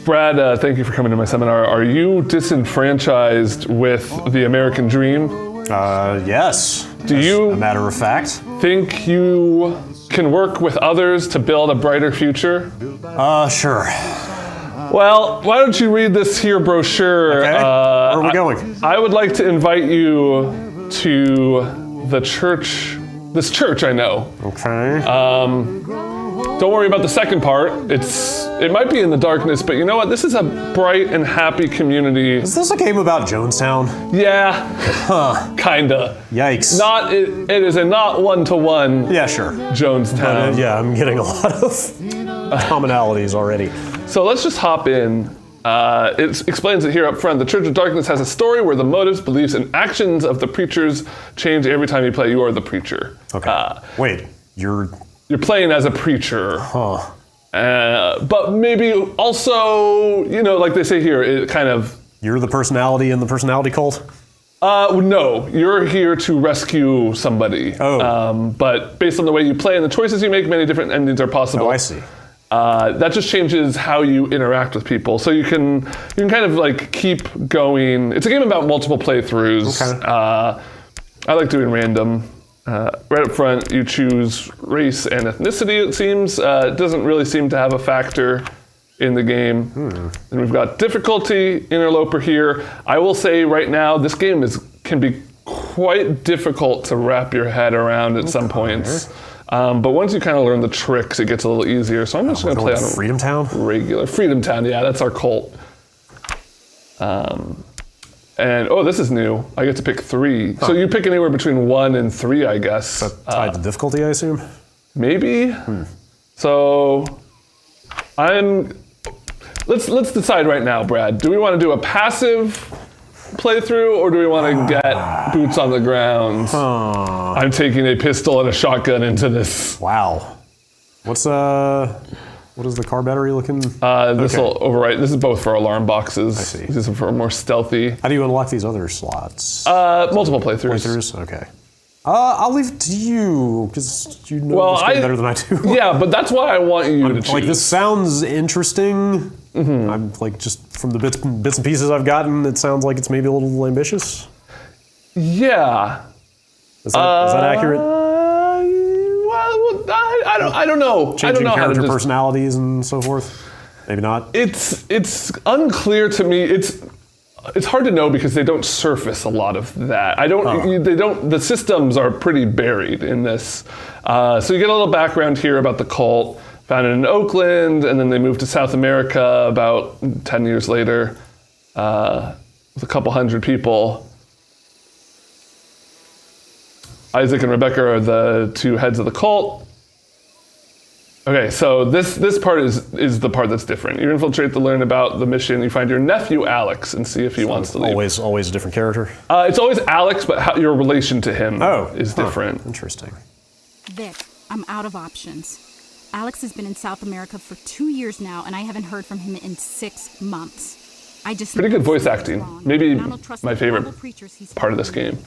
Brad, thank you for coming to my seminar. Are you disenfranchised with the American dream? Yes. Do you, a matter of fact, think you can work with others to build a brighter future? Sure. Well, why don't you read this here brochure? Okay. Where are we going? I would like to invite you to the church, this church I know. Okay. Don't worry about the second part. It might be in the darkness, but you know what? This is a bright and happy community. Is this a game about Jonestown? Yeah, Huh. kinda. Yikes. It is a not one-to-one Yeah, sure. Jonestown. Yeah, I'm getting a lot of commonalities already. So let's just hop in. It explains it here up front. The Church of Darkness has a story where the motives, beliefs, and actions of the preachers change every time you play. You are the preacher. Okay. Wait, you're playing as a preacher. Huh. But maybe also, like they say here, it kind of... You're the personality in the personality cult? No, you're here to rescue somebody. Oh. But based on the way you play and the choices you make, many different endings are possible. Oh, I see. That just changes how you interact with people. So you can kind of like keep going. It's a game about multiple playthroughs. Okay. I like doing random. Right up front, you choose race and ethnicity, it seems. It doesn't really seem to have a factor in the game. And we've got difficulty, interloper here. I will say right now, this game can be quite difficult to wrap your head around at some points. But once you kind of learn the tricks, it gets a little easier. So I'm just going to play on Freedom Town? regular. Freedom Town, yeah, that's our cult. And this is new. I get to pick 3. Huh. So you pick anywhere between 1 and 3, I guess. Is that tied to difficulty, I assume? Maybe. So let's decide right now, Brad. Do we want to do a passive playthrough, or do we want to get boots on the ground? I'm taking a pistol and a shotgun into this. Wow. What is the car battery looking? This will overwrite. This is both for alarm boxes. I see. This is for more stealthy. How do you unlock these other slots? Multiple playthroughs. Okay. I'll leave it to you, because you know this game better than I do. Yeah, but that's why I want you to choose. Like, this sounds interesting. I'm like, just from the bits and pieces I've gotten, it sounds like it's maybe a little ambitious. Yeah. Is that accurate? Well, I don't know. Changing I don't know character how to personalities and so forth? Maybe not? It's unclear to me. It's hard to know because they don't surface a lot of that. The systems are pretty buried in this. So you get a little background here about the cult, founded in Oakland, and then they moved to South America about 10 years later with a couple hundred people. Isaac and Rebecca are the 2 heads of the cult. Okay, so this part is the part that's different. You infiltrate to learn about the mission. You find your nephew Alex and see if he wants to leave. Always a different character? It's always Alex, but your relation to him is different. Interesting. Vic, I'm out of options. Alex has been in South America for 2 years now, and I haven't heard from him in 6 months. Pretty good voice acting. Maybe my favorite part of this game.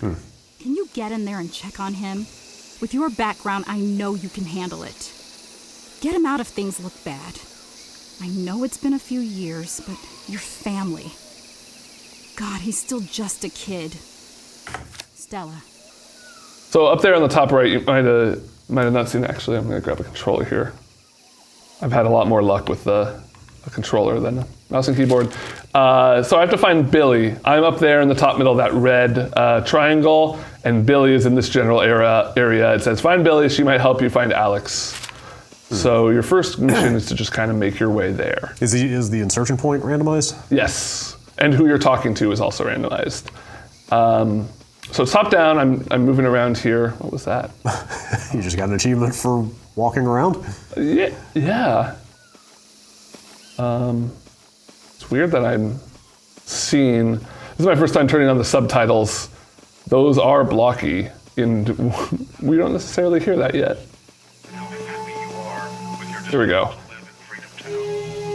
Can you get in there and check on him? With your background, I know you can handle it. Get him out if things look bad. I know it's been a few years, but your family. God, he's still just a kid. Stella. So up there on the top right, you might have not seen. Actually, I'm going to grab a controller here. I've had a lot more luck with a controller than a mouse and keyboard. So I have to find Billy. I'm up there in the top middle of that red triangle, and Billy is in this general area. It says, find Billy, she might help you find Alex. So your first mission is to just kind of make your way there. Is the insertion point randomized? Yes, and who you're talking to is also randomized. So top down, I'm moving around here. What was that? You just got an achievement for walking around? Yeah. It's weird that I'm seeing, this is my first time turning on the subtitles. Those are blocky, and we don't necessarily hear that yet. Here we go.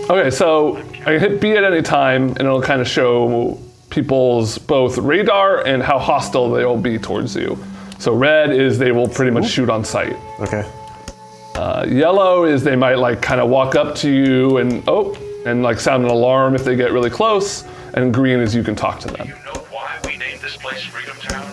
Okay, so I hit B at any time, and it'll kind of show people's both radar and how hostile they'll be towards you. So red is they will pretty much shoot on sight. Okay. Yellow is they might like kind of walk up to you and and like sound an alarm if they get really close, and green is you can talk to them. You know why we named this place Freedom Town?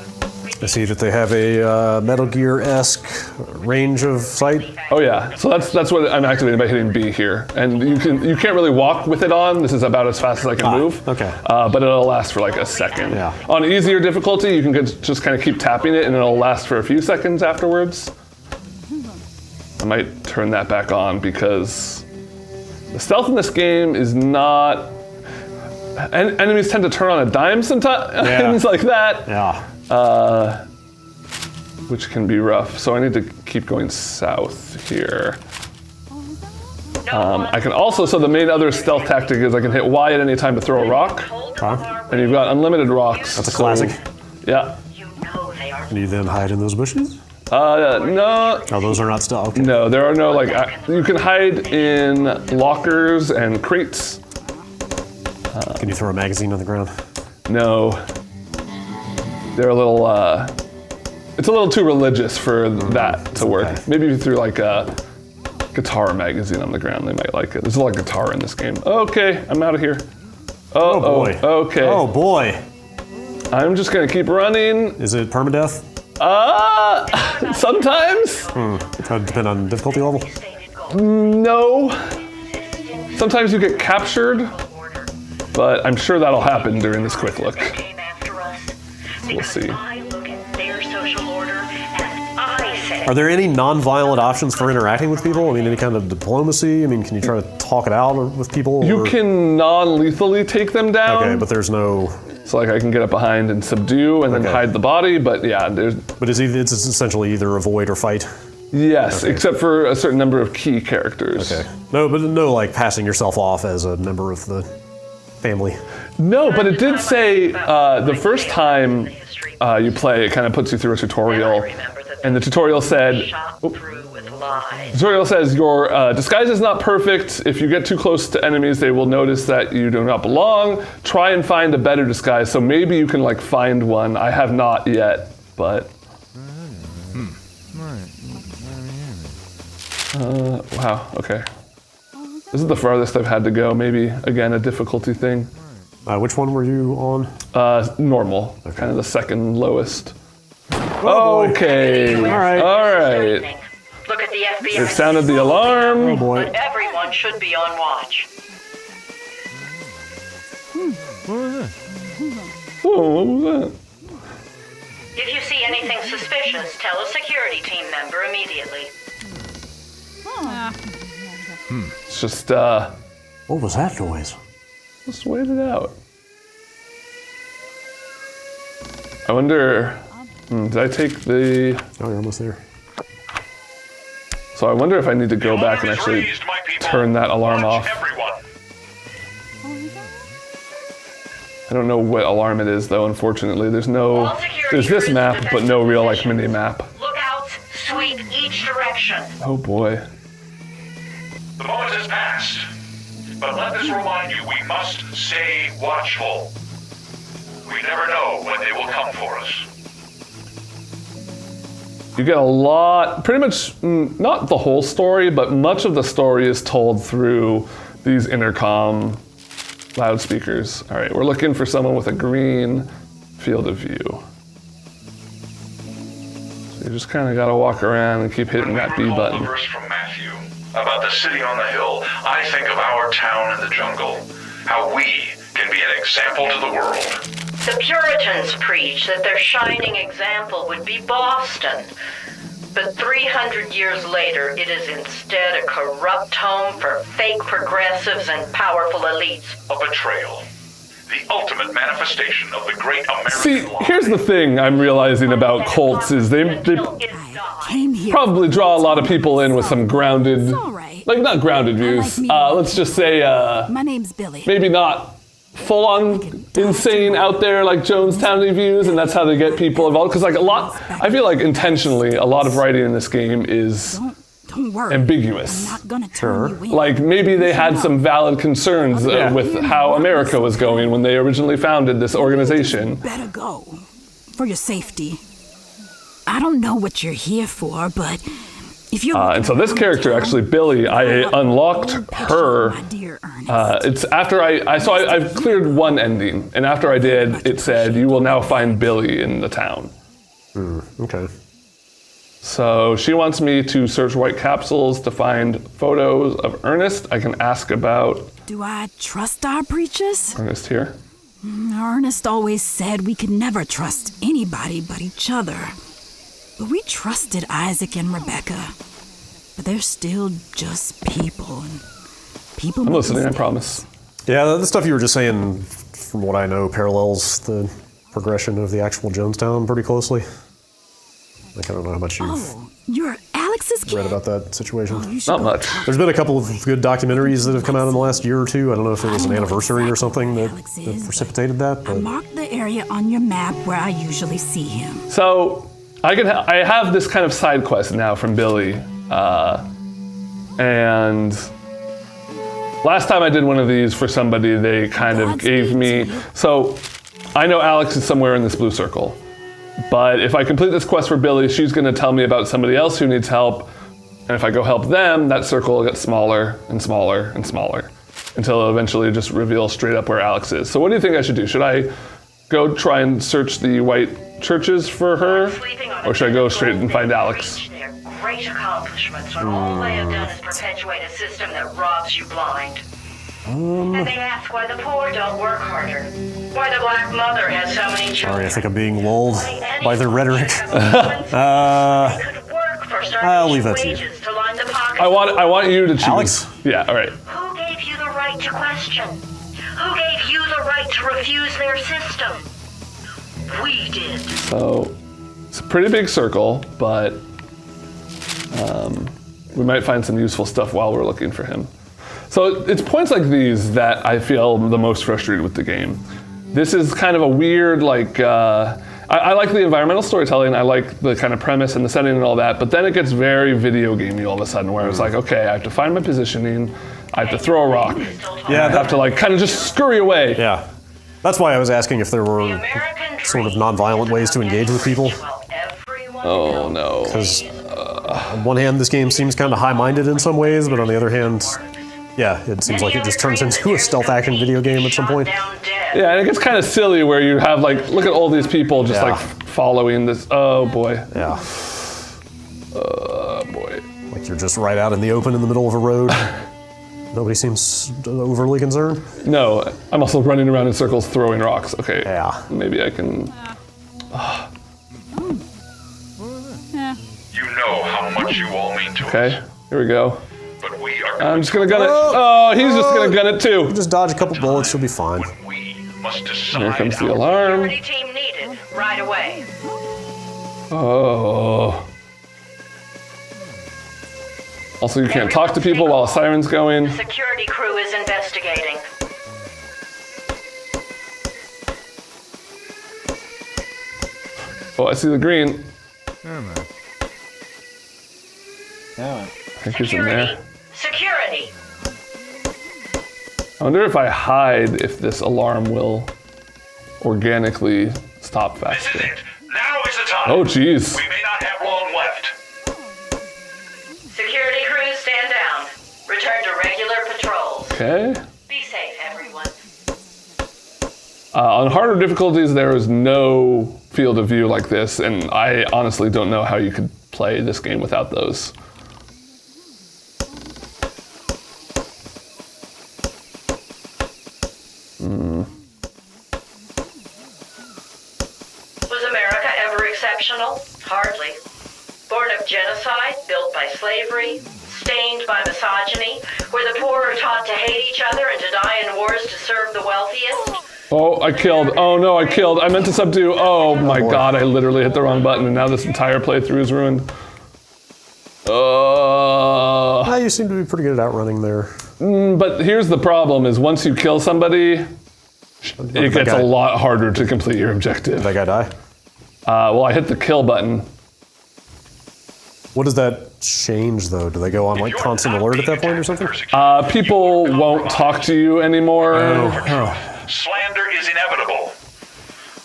I see that they have a Metal Gear-esque range of sight. Oh yeah, so that's what I'm activating by hitting B here, and you can't really walk with it on. This is about as fast as I can move. okay. But it'll last for like a second. Yeah. On easier difficulty, you can just kind of keep tapping it, and it'll last for a few seconds afterwards. I might turn that back on because the stealth in this game is not. Enemies tend to turn on a dime sometimes, things like that. Yeah. Which can be rough. So I need to keep going south here. I can also, so the main other stealth tactic is I can hit Y at any time to throw a rock, and you've got unlimited rocks. That's a classic. Yeah. Can you then hide in those bushes? No, Oh, those are not stealth. Okay. no, there are no like, you can hide in lockers and crates. Can you throw a magazine on the ground? No. They're a little, it's a little too religious for that to work. Okay. Maybe if you threw like a guitar magazine on the ground, they might like it. There's a lot of guitar in this game. Okay, I'm out of here. Oh boy. Okay. Oh boy. I'm just gonna keep running. Is it permadeath? Sometimes? It would depend on difficulty level. No. Sometimes you get captured, but I'm sure that'll happen during this quick look. We'll see. Are there any non-violent options for interacting with people? I mean, any kind of diplomacy? I mean, can you try to talk it out with people? You or- can non-lethally take them down. Okay, but there's no. So like I can get up behind and subdue and then Okay. hide the body, but yeah, there's But it's essentially either avoid or fight. yes, except for a certain number of key characters. Okay. No, but no, like passing yourself off as a member of the family. No, but it did say the first time you play, it kind of puts you through a tutorial, and the tutorial said. The tutorial says your disguise is not perfect. If you get too close to enemies, they will notice that you do not belong. Try and find a better disguise. So maybe you can like find one. I have not yet, but. Wow. Okay. This is the farthest I've had to go. Maybe again a difficulty thing. Which one were you on? Normal. Kind of the second lowest. boy. Okay. All right. All right. Look at the FBI. It sounded the alarm. Oh boy. But everyone should be on watch. Oh, what was that? If you see anything suspicious, tell a security team member immediately. It's just What was that noise? just wait it out. I wonder. Did I take the? Oh, you're almost there. So I wonder if I need to go back and actually turn that alarm off. Everyone. I don't know what alarm it is though. Unfortunately, there's this map, but no real like mini map. Lookouts sweep each direction. Oh boy. The moment has passed. But let this remind you, we must stay watchful. We never know when they will come for us. You get a lot, pretty much, not the whole story, but much of the story is told through these intercom loudspeakers. All right, we're looking for someone with a green field of view. So you just kind of got to walk around and keep hitting that B Recall button. the verse from Matthew about the city on the hill. I think of our town in the jungle. How we can be an example to the world. The Puritans preached that their shining example would be Boston. But 300 years later, it is instead a corrupt home for fake progressives and powerful elites. A betrayal. The ultimate manifestation of the great American See, lie. here's the thing I'm realizing about cults is they Came here. probably draw a lot of people in with some grounded, All right. like not grounded views. me. Let's just say My name's Billy. maybe not full on insane out there like Jonestown views, and that's how they get people involved. Because like I feel like intentionally a lot of writing in this game is Don't worry. ambiguous. I'm not gonna turn you in. Like maybe they had some valid concerns with how America was going when they originally founded this organization. Better go. For your safety. I don't know what you're here for, but If you're And so this character, actually, Billy, I unlocked her. My dear Ernest. It's after I've cleared one ending, and after I did, it said you will now find Billy in the town. Okay. So she wants me to search white capsules to find photos of Ernest. I can ask about Do I trust our preachers? Ernest here. Ernest always said we could never trust anybody but each other. But we trusted Isaac and Rebecca. But they're still just people, and people. I'm listening, I promise. Yeah, the stuff you were just saying, from what I know, parallels the progression of the actual Jonestown pretty closely. Like, I don't know how much you've Oh, you're Alex's kid? read about that situation. You should Not go much. There's been a couple of good documentaries that have come out in the last year or two. I don't know if it was an anniversary or something that precipitated that, I but marked the area on your map where I usually see him. So I have this kind of side quest now from Billy, and last time I did one of these for somebody, they kind of gave me. So I know Alex is somewhere in this blue circle, but if I complete this quest for Billy, she's going to tell me about somebody else who needs help, and if I go help them, that circle will get smaller and smaller and smaller until it'll eventually just reveal straight up where Alex is. So what do you think I should do? Should I go try and search the white churches for her, or should I go straight and find Alex? Their great accomplishments when all they have done is perpetuate a system that robs you blind. And they ask why the poor don't work harder. Why the black mother has so many children. sorry, I think I'm being lulled by their rhetoric. I'll leave that to you. I want you to choose. Alex? Yeah, all right. Who gave you the right to question? Who gave you the right to refuse their system? We did. So it's a pretty big circle, but we might find some useful stuff while we're looking for him. So it's points like these that I feel the most frustrated with the game. This is kind of a weird, like, I like the environmental storytelling, I like the kind of premise and the setting and all that, but then it gets very video gamey all of a sudden, where it's like, okay, I have to find my positioning, I have to throw a rock, Yeah, I have to like kind of just scurry away. Yeah. That's why I was asking if there were sort of non-violent ways to engage with people. Oh no. Because on one hand, this game seems kind of high-minded in some ways, but on the other hand, yeah, it seems like it just turns into a stealth action video game at some point. Yeah, and it gets kind of silly where you have like, look at all these people just like following this. Oh boy. Yeah. Oh boy. Like you're just right out in the open in the middle of a road. Nobody seems overly concerned. No, I'm also running around in circles throwing rocks. Okay. Yeah. Maybe I can. You know how much you all mean to us. Okay. Here we go. But we are I'm just gonna gun it. Oh, he's just gonna gun it too. Just dodge a couple bullets, you'll be fine. when we must decide. Here comes the our- alarm. Security team needed right away. Oh. Also, you can't talk to people while a siren's going. Security crew is investigating. Oh, I see the green. Yeah. I think he's in there. Security. I wonder if I hide if this alarm will organically stop This is faster. it. Now is the time. Oh, jeez. We may not have long left. Security crews, stand down. Return to regular patrols. Okay. Be safe, everyone. On harder difficulties, there is no field of view like this, and I honestly don't know how you could play this game without those. Was America ever exceptional? Hardly. Born of genocide, built by slavery, stained by misogyny, where the poor are taught to hate each other and to die in wars to serve the wealthiest. Oh, I killed. Oh no, I killed. I meant to subdue. Oh my god, I literally hit the wrong button, and now this entire playthrough is ruined. You seem to be pretty good at outrunning there. But here's the problem: is once you kill somebody, it gets a lot harder to complete your objective. Did that guy die? Well, I hit the kill button. What does that change, though? Do they go on like constant alert at that point or something? People won't talk to you anymore. Slander is inevitable.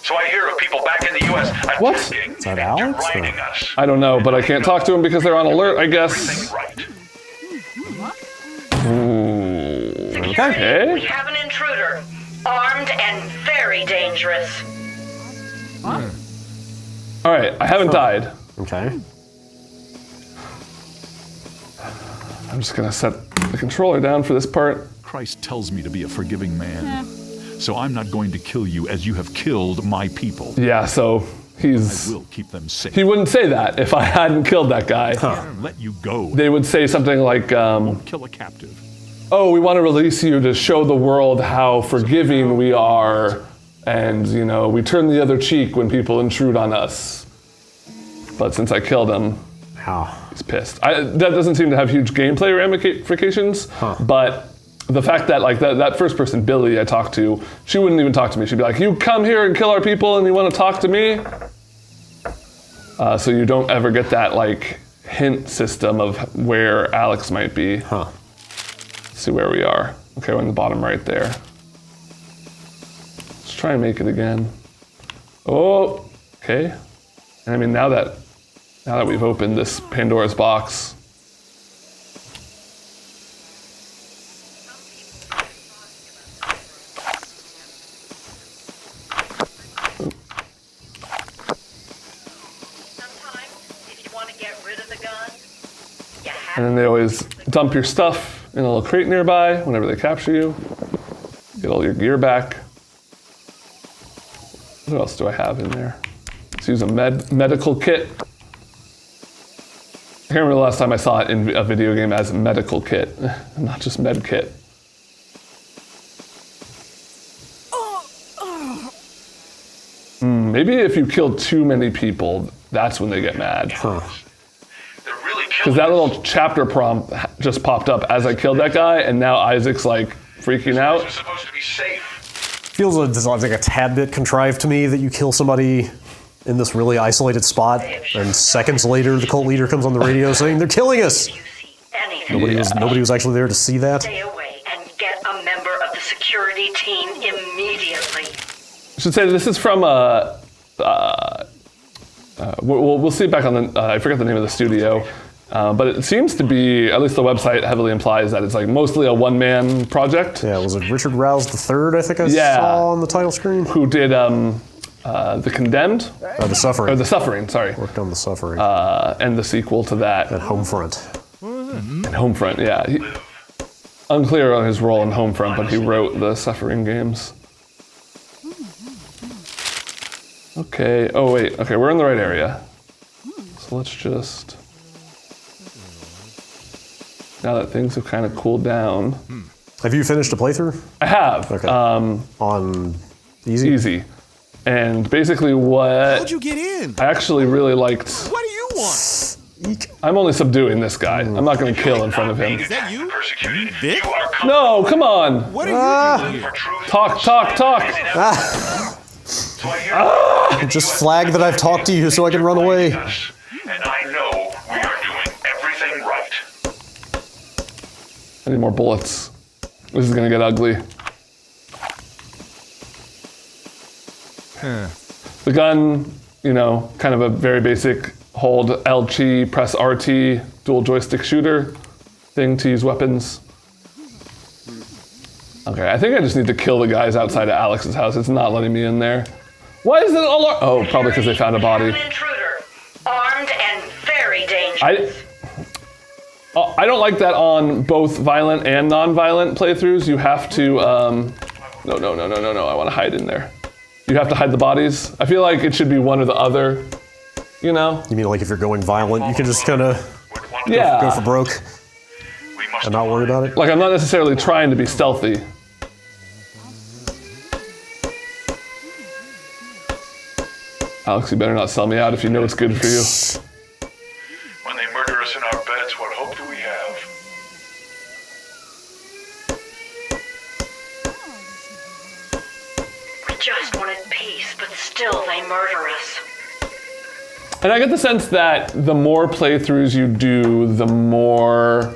So I hear of people back in the U.S. What? attacking Is that and Alex, or- deriding us. I don't know, but I can't talk to him because they're on alert, I guess. Everything right. Security, Okay. we have an intruder. Armed and very dangerous. All right, I haven't died. Okay. I'm just gonna set the controller down for this part. Christ tells me to be a forgiving man. So I'm not going to kill you as you have killed my people. Yeah, so I he's... will keep them safe. He wouldn't say that if I hadn't killed that guy. Let you go. They would say something like, Kill a captive. oh, we want to release you to show the world how forgiving we are, and, you know, we turn the other cheek when people intrude on us. But since I killed him, How? he's pissed. That doesn't seem to have huge gameplay ramifications, but the fact that, like, that first person, Billy, I talked to, she wouldn't even talk to me. She'd be like, you come here and kill our people and you want to talk to me? So you don't ever get that, like, hint system of where Alex might be. Huh. Let's see where we are. Okay, we're in the bottom right there. Let's try and make it again. Oh, okay. And I mean, now that we've opened this Pandora's box, Sometimes, if you want to get rid of the gun, you have and then they always dump your stuff in a little crate nearby whenever they capture you. Get all your gear back. What else do I have in there? Let's use a medical kit. I can't remember the last time I saw it in a video game as medical kit, not just med kit. Maybe if you kill too many people, that's when they get mad. They're really Because killing that us. little chapter prompt just popped up as I killed that guy, and now Isaac's like freaking We're out. supposed to be safe. Feels like a tad bit contrived to me that you kill somebody in this really isolated spot, and seconds later the cult leader comes on the radio saying they're killing us. you see anything. Nobody was actually there to see that. Stay away and get a member of the security team immediately. I should say this is from we'll see it back on the I forget the name of the studio, but it seems to be, at least the website heavily implies that it's like mostly a one-man project. Yeah, was it Richard Rouse III, I think I Yeah. saw on the title screen? Who did The Condemned, The Suffering. or The Suffering, sorry, Worked on The Suffering. and the sequel to that, at Homefront. Homefront. Yeah, unclear on his role in Homefront, but he wrote the Suffering games. Okay. Oh wait. Okay, we're in the right area. So let's just. Now that things have kind of cooled down, Have you finished a playthrough? I have Okay. On easy? easy, and basically what How'd you get in? I actually really liked. What do you want? Eek. I'm only subduing this guy. I'm not going to kill in front of him. Is that you? Persecuted. Vic? You are No, come on. What are you doing for here? truth. Talk. So I hear Just flag that I've talked to you so I can run away. us, and I know we are doing everything right. I need more bullets. This is going to get ugly. The gun, you know, kind of a very basic hold LG, press RT, dual joystick shooter thing to use weapons. Okay, I think I just need to kill the guys outside of Alex's house. It's not letting me in there. Why is it alarm? Oh, probably because they found a body. An intruder, armed and very dangerous. I don't like that on both violent and non-violent playthroughs. You have to, no, I want to hide in there. You have to hide the bodies. I feel like it should be one or the other, you know? You mean like if you're going violent, you can just kind of Would want Yeah. go for broke We must and not worry about it? Like, I'm not necessarily trying to be stealthy. Alex, you better not sell me out if you know it's good for you. When they murder us in our beds, what hope do we have? We just wanted peace, but still they murder us. And I get the sense that the more playthroughs you do, the more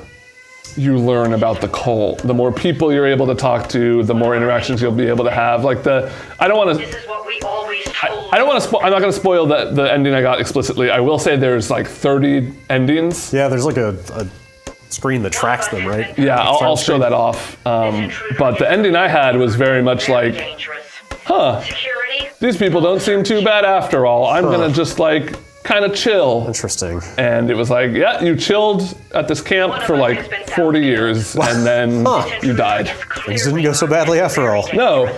you learn about the cult. The more people you're able to talk to, the more interactions you'll be able to have. Like I don't want to. This is what we always told I don't want to. I'm not going to spoil the ending I got explicitly. I will say there's like 30 endings. Yeah, there's like a screen that tracks them, right? Yeah, I'll show that off. But the ending I had was very much like, huh, Security? these people don't seem too bad after all. I'm going to just like kind of chill. Interesting. And it was like, yeah, you chilled at this camp for like 40 years and then you died. Things didn't go so badly after all. No.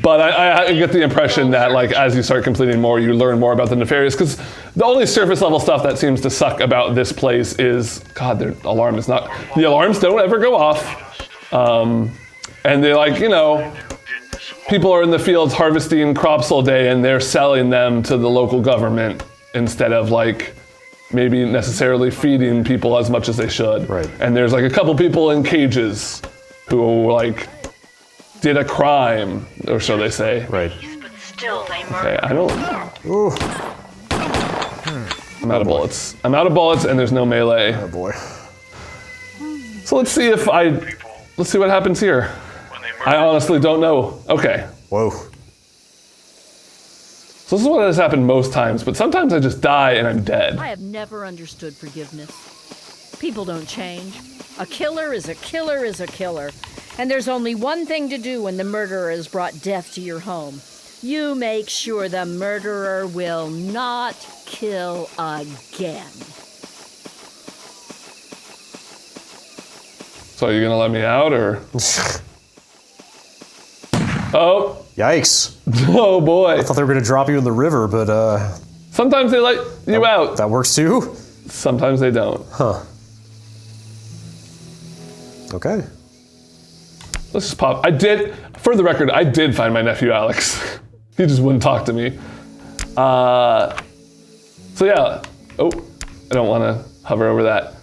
But I get the impression that, like, as you start completing more, you learn more about the nefarious. Because the only surface level stuff that seems to suck about this place is, God, their alarm is not. The alarms don't ever go off, and they like, you know, people are in the fields harvesting crops all day, and they're selling them to the local government instead of like maybe necessarily feeding people as much as they should. Right. And there's like a couple people in cages who like did a crime, or so they say. Right. But still, they Okay, murder. I don't. Ooh, I'm out of bullets. I'm out of bullets, and there's no melee. oh boy. So let's see let's see what happens here. When they murder I honestly don't know. Okay. Whoa. So this is what has happened most times, but sometimes I just die and I'm dead. I have never understood forgiveness. People don't change. A killer is a killer is a killer. And there's only one thing to do when the murderer has brought death to your home. You make sure the murderer will not kill again. So are you gonna let me out, or? Oh, Yikes. oh boy. I thought they were going to drop you in the river, but Sometimes they let you out. that works too? Sometimes they don't. Huh. Okay. Let's just pop. For the record, I did find my nephew Alex. He just wouldn't talk to me. So yeah. Oh, I don't want to hover over that.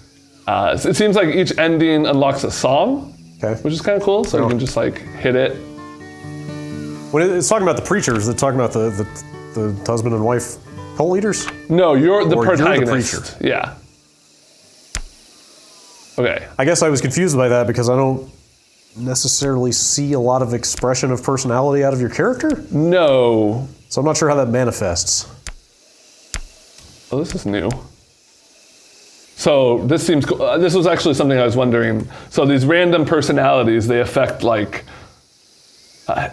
So it seems like each ending unlocks a song, Okay. which is kind of cool. So you can just like hit it. When it's talking about the preachers, it's talking about the husband and wife cult leaders? No, you're the Or you're the protagonist. preacher. Yeah. Okay. I guess I was confused by that because I don't necessarily see a lot of expression of personality out of your character. No. So I'm not sure how that manifests. Oh, this is new. So this seems cool. This was actually something I was wondering. So these random personalities, they affect like,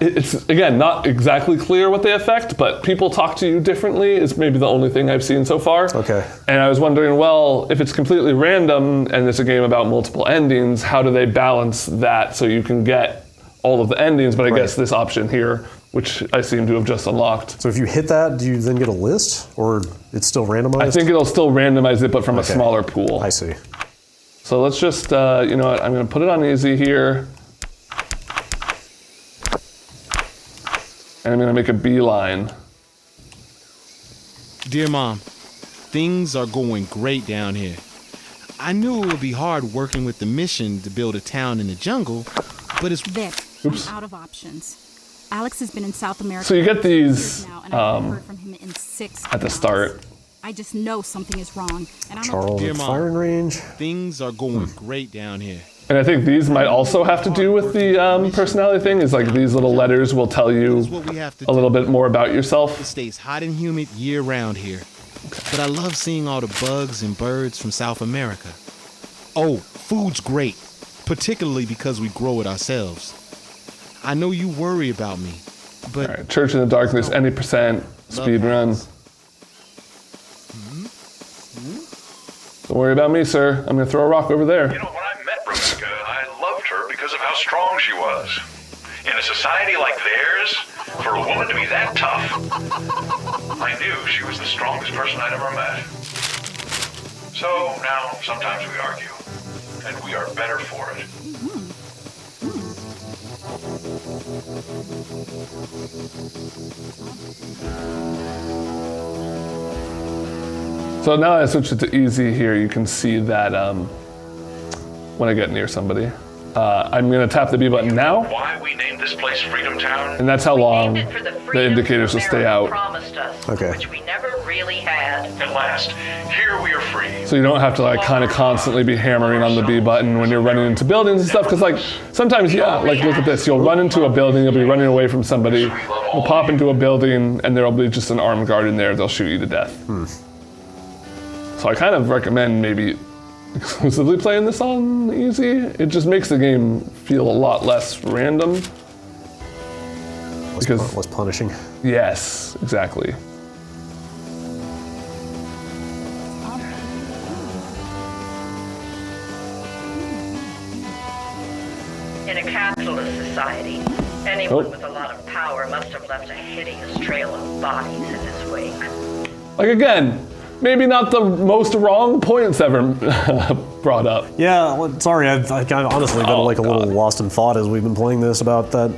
it's again, not exactly clear what they affect, but people talk to you differently is maybe the only thing I've seen so far. Okay. And I was wondering, well, if it's completely random and it's a game about multiple endings, how do they balance that so you can get all of the endings? But I guess this option here, which I seem to have just unlocked. So if you hit that, do you then get a list? Or it's still randomized? I think it'll still randomize it, but from a Okay. smaller pool. I see. So let's just, you know what, I'm gonna put it on easy here. And I'm gonna make a beeline. Dear Mom, things are going great down here. I knew it would be hard working with the mission to build a town in the jungle, but it's Vic, Oops. I'm out of options. Alex has been in South America So you get for 2 years these, now, and I haven't heard from him in 6 at the months. start. I just know something is wrong, and I'm Charles Dear at Mom. firing range. things are going great down here. And I think these might also have to do with the personality thing, is like these little letters will tell you It's what we have to a do. little bit more about It yourself. stays hot and humid year round here. But I love seeing all the bugs and birds from South America. Oh, food's great, particularly because we grow it ourselves. I know you worry about me, but All right, Church in the Darkness, any percent, speed run. Don't worry about me, sir. I'm gonna throw a rock over there. You know, when I met Rebecca, I loved her because of how strong she was. In a society like theirs, for a woman to be that tough, I knew she was the strongest person I'd ever met. So now, sometimes we argue, and we are better for it. So now I switched it to easy here, you can see that when I get near somebody. I'm going to tap the B button now, Why we named this place Freedom Town? and that's how long Named it for the the freedoms indicators will stay America out. promised us, Okay. which we never really had. At last, here we are free. So you don't have to like kind of constantly be hammering on the B button when you're running into buildings and stuff. Because like sometimes, yeah, like look at this. You'll run into a building, you'll be running away from somebody, you'll pop into a building, and there'll be just an armed guard in there. They'll shoot you to death. So I kind of recommend maybe exclusively playing this on easy. It just makes the game feel a lot less random. Because Less punishing. yes, exactly. In a capitalist society, anyone Oh. with a lot of power must have left a hideous trail of bodies in his wake. Like again, maybe not the most wrong points ever brought up. Yeah, well, sorry, I've honestly been Oh, like a little God. lost in thought as we've been playing this about that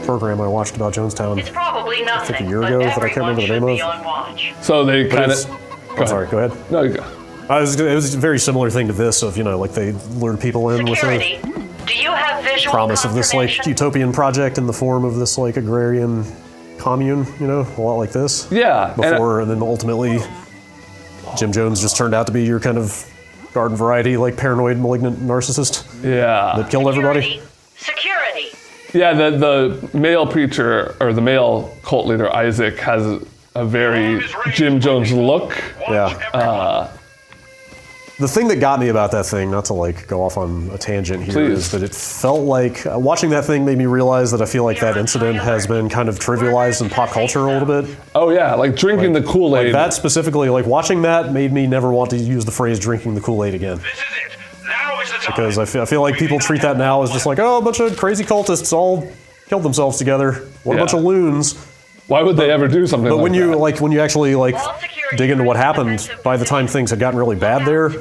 program I watched about Jonestown. It's probably nothing, a year but ago that I can't everyone remember the should name be of. on watch. So they kind of. I'm sorry, go ahead. No, you go. It was a very similar thing to this of, you know, like they lured people in with Security, the do you have visual promise of this like confirmation? utopian project in the form of this like agrarian commune, you know, a lot like this. Yeah. Before, and then ultimately, Jim Jones just turned out to be your kind of garden variety, like paranoid, malignant narcissist Yeah. that killed everybody. Security. Yeah, the male preacher, or the male cult leader, Isaac, has a very Jim Jones look. Yeah. The thing that got me about that thing, not to like go off on a tangent here, Please. is that it felt like watching that thing made me realize that I feel like that incident has been kind of trivialized in pop culture a little bit. Oh, yeah, like drinking the Kool-Aid. Like that specifically, like watching that made me never want to use the phrase "drinking the Kool-Aid" again. This is it. Now is the time. Because I feel like people treat that now as just like, oh, a bunch of crazy cultists all killed themselves together. What a bunch Yeah. of loons. Why would they ever do something But like when you that? when you actually like dig into what happened, by the time things had gotten really bad there,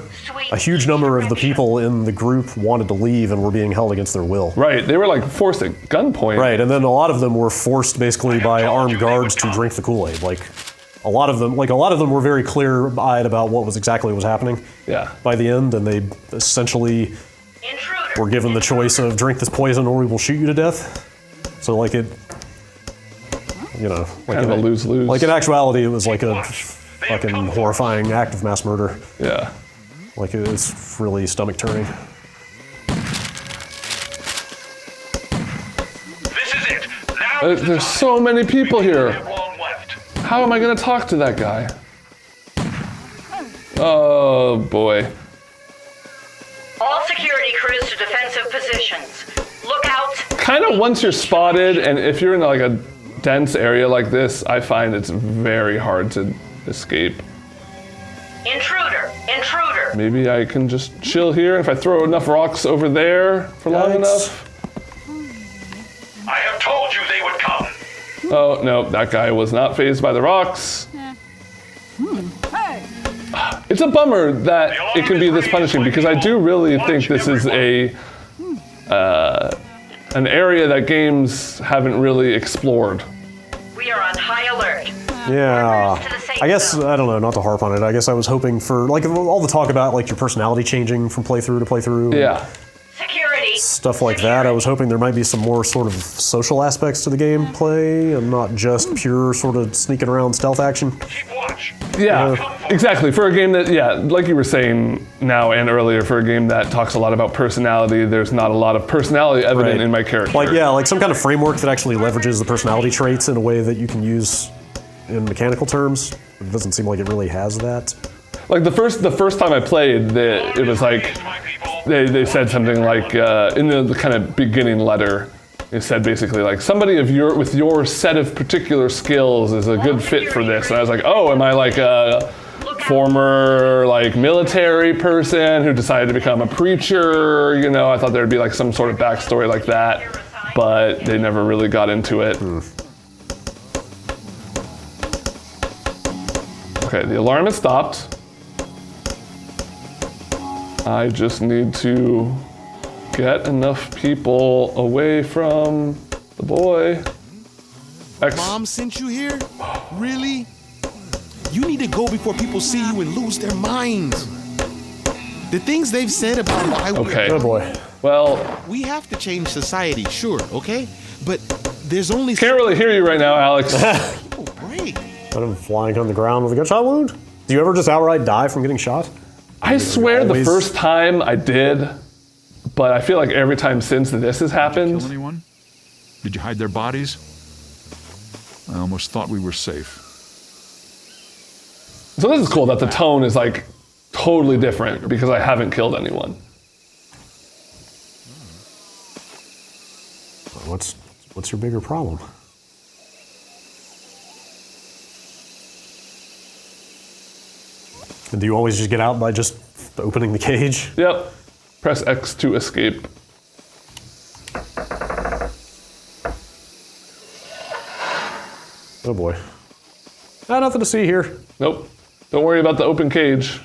a huge number of the people in the group wanted to leave and were being held against their will. Right, they were like forced at gunpoint. Right, and then a lot of them were forced basically by armed guards to drink the Kool-Aid. Like a lot of them were very clear-eyed about what was happening. Yeah. By the end, and they essentially Intruder. were given the choice of drink this poison or we will shoot you to death. So like it, you know, like Kind of a lose-lose. Like in actuality, it was like a fucking horrifying act of mass murder. Yeah. Like it was really stomach turning. This is it. Now is the There's time. so many people We don't here. have long left. How am I going to talk to that guy? Oh, boy. All security crews to defensive positions. Look out. Kind of once you're spotted, and if you're in like a dense area like this, I find it's very hard to escape. Intruder. Intruder. Maybe I can just chill here. If I throw enough rocks over there for long Yikes. enough. I have told you they would come. Oh, no, that guy was not fazed by the rocks. It's a bummer that it can be this punishing because I do really think this is an area that games haven't really explored. We are on high alert. Yeah. To the safe I guess, zone. I don't know, not to harp on it, I guess I was hoping for, like, all the talk about, like, your personality changing from playthrough to playthrough. Yeah. Security. Stuff like that. I was hoping there might be some more sort of social aspects to the gameplay and not just pure sort of sneaking around stealth action. Keep watch. Yeah, exactly. For a game that, yeah, like you were saying now and earlier, for a game that talks a lot about personality, there's not a lot of personality evident Right. in my character. Like, yeah, like some kind of framework that actually leverages the personality traits in a way that you can use in mechanical terms. It doesn't seem like it really has that. Like the first time I played, it was like they said something like in the kind of beginning letter, it said basically like somebody with your set of particular skills is a good fit for this, and I was like, oh, am I like a former like military person who decided to become a preacher? You know, I thought there'd be like some sort of backstory like that, but they never really got into it. Okay, the alarm has stopped. I just need to get enough people away from the boy. Mom sent you here? Really? You need to go before people see you and lose their minds. The things they've said about why we Okay. Oh boy. Well, We have to change society, sure, okay? But there's only can't really hear you right now, Alex. oh, break. Kind of flying on the ground with a gunshot wound? Do you ever just outright die from getting shot? I swear the always- first time I did, but I feel like every time since this has Kill happened. anyone? Did you hide their bodies? I almost thought we were safe. So this is cool that the tone is like totally different because I haven't killed anyone. What's your bigger problem? And do you always just get out by just opening the cage? Yep. Press X to escape. Oh boy. Nothing to see here. Nope. Don't worry about the open cage.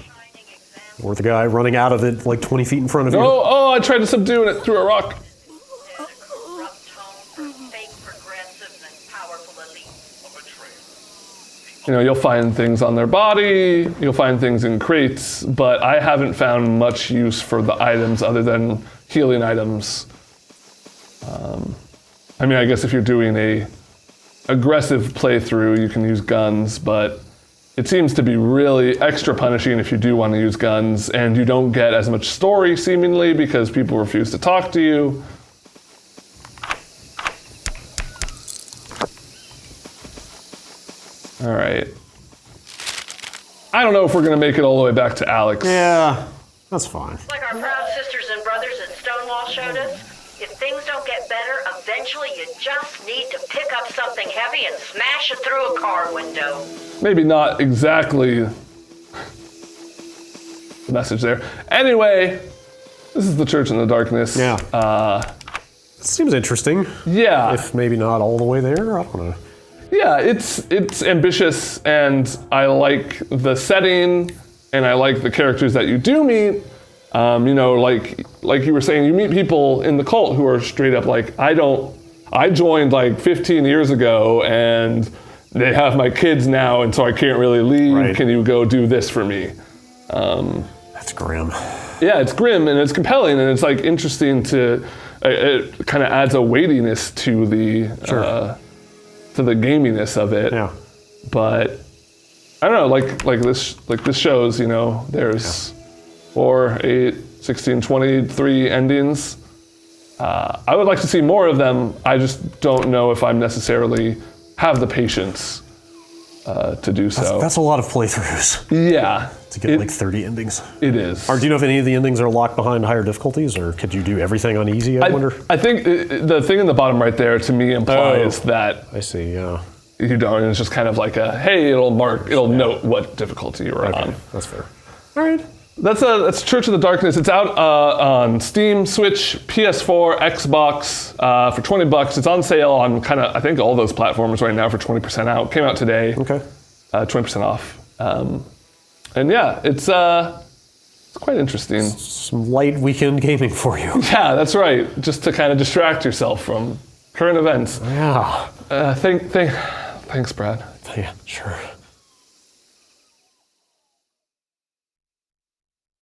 Or the guy running out of it like 20 feet in front of you. Oh, I tried to subdue and it threw a rock. Instead, a corrupt home for fake progressives and powerful elites. You know, you'll find things on their body, you'll find things in crates, but I haven't found much use for the items other than healing items. I mean, I guess if you're doing a aggressive playthrough, you can use guns, but it seems to be really extra punishing if you do want to use guns, and you don't get as much story seemingly because people refuse to talk to you. All right. I don't know if we're gonna make it all the way back to Alex. Yeah, that's fine. Like our proud sisters and brothers at Stonewall showed us, if things don't get better, eventually you just need to pick up something heavy and smash it through a car window. Maybe not exactly the message there. Anyway, this is the Church in the Darkness. Yeah. Seems interesting. Yeah. If maybe not all the way there, I don't know. Yeah, it's ambitious, and I like the setting, and I like the characters that you do meet. You know, like you were saying, you meet people in the cult who are straight up like, I joined like 15 years ago, and they have my kids now, and so I can't really leave. Right. Can you go do this for me? That's grim. Yeah, it's grim and it's compelling, and it's like interesting to. It kind of adds a weightiness to the gaminess of it. Yeah. But I don't know, like this shows, you know, there's 4, 8, 16, 23 endings. I would like to see more of them. I just don't know if I'm necessarily have the patience to do so. That's a lot of playthroughs Yeah. to get like 30 endings. It is. Or do you know if any of the endings are locked behind higher difficulties, or could you do everything on easy, I wonder? I think the thing in the bottom right there to me implies that I see, yeah. you don't. And it's just kind of like a, hey, it'll note what difficulty you're on. That's fair. All right. That's Church of the Darkness. It's out on Steam, Switch, PS4, Xbox for $20. It's on sale on I think all those platforms right now for 20% out. Came out today. Okay. 20% off. And yeah, it's quite interesting. Some light weekend gaming for you. Yeah, that's right. Just to kind of distract yourself from current events. Yeah. Thanks, Brad. Yeah, sure.